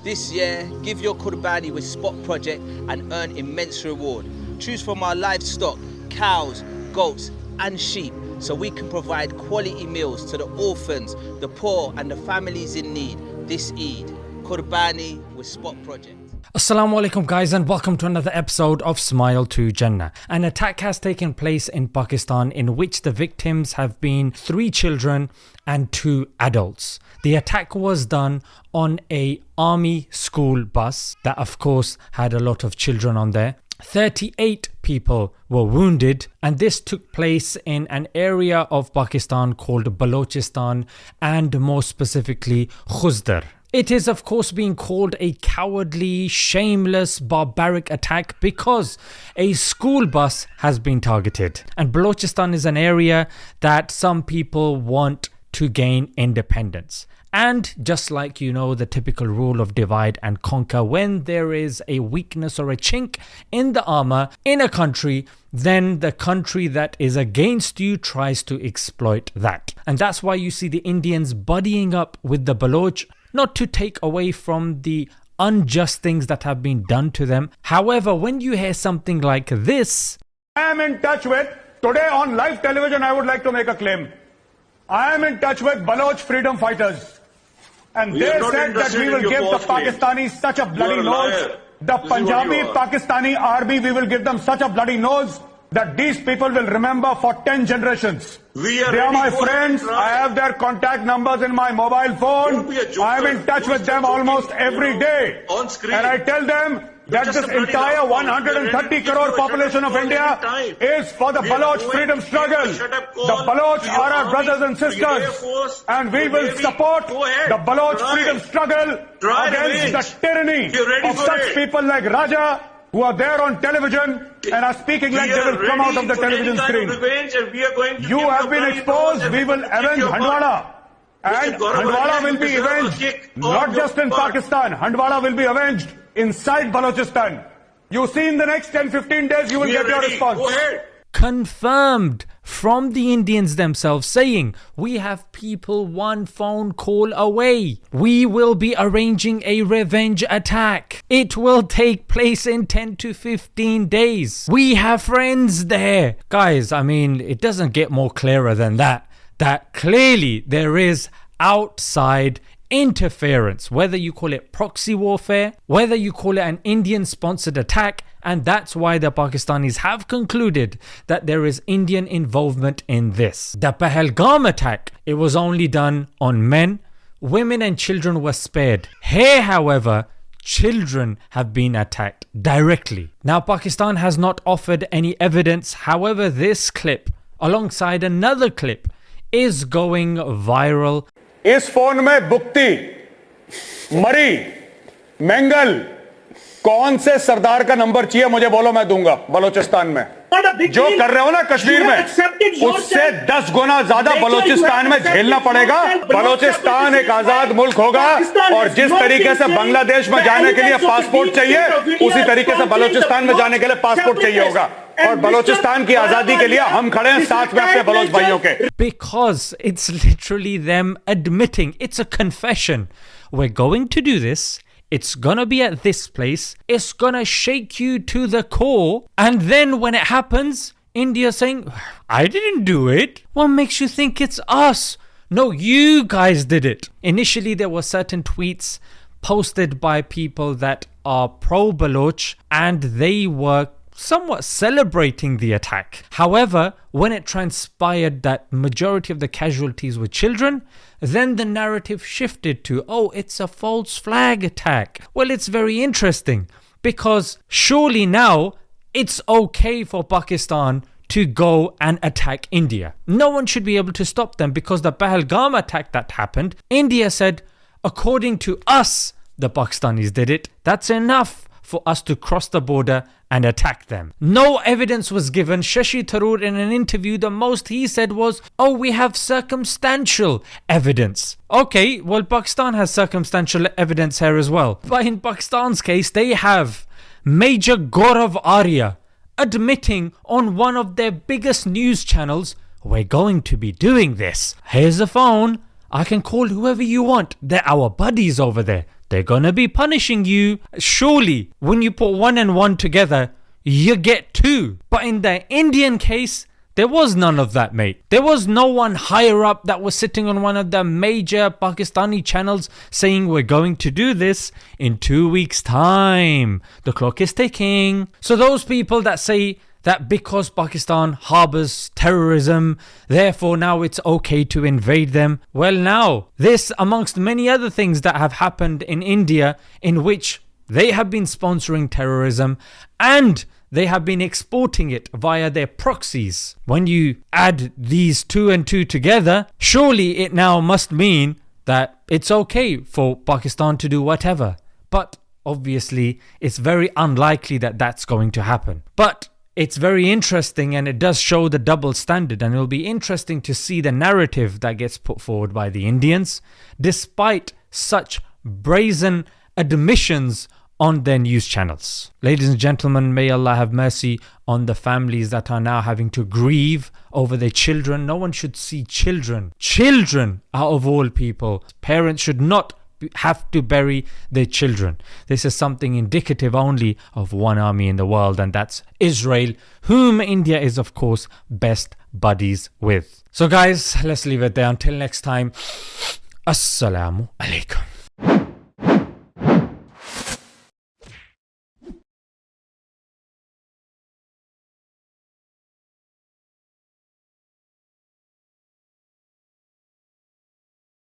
This year, give your Kurbani with Spot Project and earn immense reward. Choose from our livestock, cows, goats and sheep, so we can provide quality meals to the orphans, the poor and the families in need this Eid. Kurbani with Spot Project. Assalamu alaikum guys, and welcome to another episode of Smile to Jannah. An attack has taken place in Pakistan in which the victims have been 3 children and 2 adults. The attack was done on a army school bus that of course had a lot of children on there. 38 people were wounded, and this took place in an area of Pakistan called Balochistan, and more specifically Khuzdar. It is of course being called a cowardly, shameless, barbaric attack because a school bus has been targeted. And Balochistan is an area that some people want to gain independence. And just like the typical rule of divide and conquer, when there is a weakness or a chink in the armor in a country, then the country that is against you tries to exploit that. And that's why you see the Indians buddying up with the Baloch, not to take away from the unjust things that have been done to them. However, when you hear something like this, I am in touch with, today on live television, I would like to make a claim. I am in touch with Baloch freedom fighters. And they said that we will give the Pakistanis such a bloody nose, the Punjabi Pakistani army, we will give them such a bloody nose that these people will remember for 10 generations. They are my friends. I have their contact numbers in my mobile phone. I am in touch with them almost every day. And I tell them that this entire 130 crore population of India is for the Baloch freedom struggle. The Baloch are our brothers and sisters, and we will support the Baloch freedom struggle against the tyranny of such people like Raja, who are there on television and are speaking like they will come out of the television screen. You have been exposed. We will avenge Handwala. And Handwala will be avenged not just in Pakistan. Handwala will be avenged inside Balochistan. You see, in the next 10-15 days you will get your response. Go ahead. Confirmed from the Indians themselves, saying we have people 1 phone call away. We will be arranging a revenge attack. It will take place in 10 to 15 days. We have friends there. Guys, I mean, it doesn't get more clearer than that. That clearly there is outside interference, whether you call it proxy warfare, whether you call it an Indian sponsored attack. And that's why the Pakistanis have concluded that there is Indian involvement in this. The Pahalgam attack, it was only done on men. Women and children were spared. Here, however, children have been attacked directly. Now, Pakistan has not offered any evidence. However, this clip, alongside another clip, is going viral. इस phone में बुक्ति, मरी, मंगल, कौन से सरदार का number चाहिए मुझे बोलो, मैं दूंगा बलोचिस्तान में. जो कर रहे हो ना कश्मीर में, उससे 10 गुना ज्यादा बलोचिस्तान में झेलना पड़ेगा. बलोचिस्तान एक आजाद मुल्क होगा, और जिस तरीके से बांग्लादेश में जाने के लिए पासपोर्ट चाहिए, उसी तरीके से बलोचिस्तान में जाने के लिए पासपोर्ट चाहिए होगा. और बलोचिस्तान की आजादी के लिए हम खड़े हैं साथ में अपने बलोच भाइयों के. Because it's literally them admitting, it's a confession. We're going to do this. It's gonna be at this place. It's gonna shake you to the core. And then when it happens, India saying, I didn't do it. What makes you think it's us? No, you guys did it. Initially, there were certain tweets posted by people that are pro-Baloch, and they were somewhat celebrating the attack. However, when it transpired that majority of the casualties were children, then the narrative shifted to, oh, it's a false flag attack. Well, it's very interesting, because surely now it's okay for Pakistan to go and attack India. No one should be able to stop them, because the Pahalgam attack that happened, India said, according to us, the Pakistanis did it. That's enough for us to cross the border and attack them. No evidence was given. Shashi Tharoor, in an interview, the most he said was, oh, we have circumstantial evidence. Okay, well, Pakistan has circumstantial evidence here as well. But in Pakistan's case, they have Major Gaurav Arya admitting on one of their biggest news channels, we're going to be doing this. Here's a phone. I can call whoever you want. They're our buddies over there. they're gonna be punishing you. Surely, when you put 1 and 1 together, you get 2. But in the Indian case, there was none of that, mate. There was no one higher up that was sitting on one of the major Pakistani channels saying we're going to do this in 2 weeks' time. The clock is ticking. So those people that say that because Pakistan harbors terrorism, therefore now it's okay to invade them. Well, now, this amongst many other things that have happened in India in which they have been sponsoring terrorism and they have been exporting it via their proxies. When you add these 2 and 2 together, surely it now must mean that it's okay for Pakistan to do whatever. But obviously, it's very unlikely that that's going to happen. But it's very interesting and it does show the double standard, and it'll be interesting to see the narrative that gets put forward by the Indians despite such brazen admissions on their news channels. Ladies and gentlemen, may Allah have mercy on the families that are now having to grieve over their children. No one should see children out of all people. Parents should not have to bury their children. This is something indicative only of one army in the world, and that's Israel, whom India is of course best buddies with. So guys, let's leave it there. Until next time, Assalamu alaikum.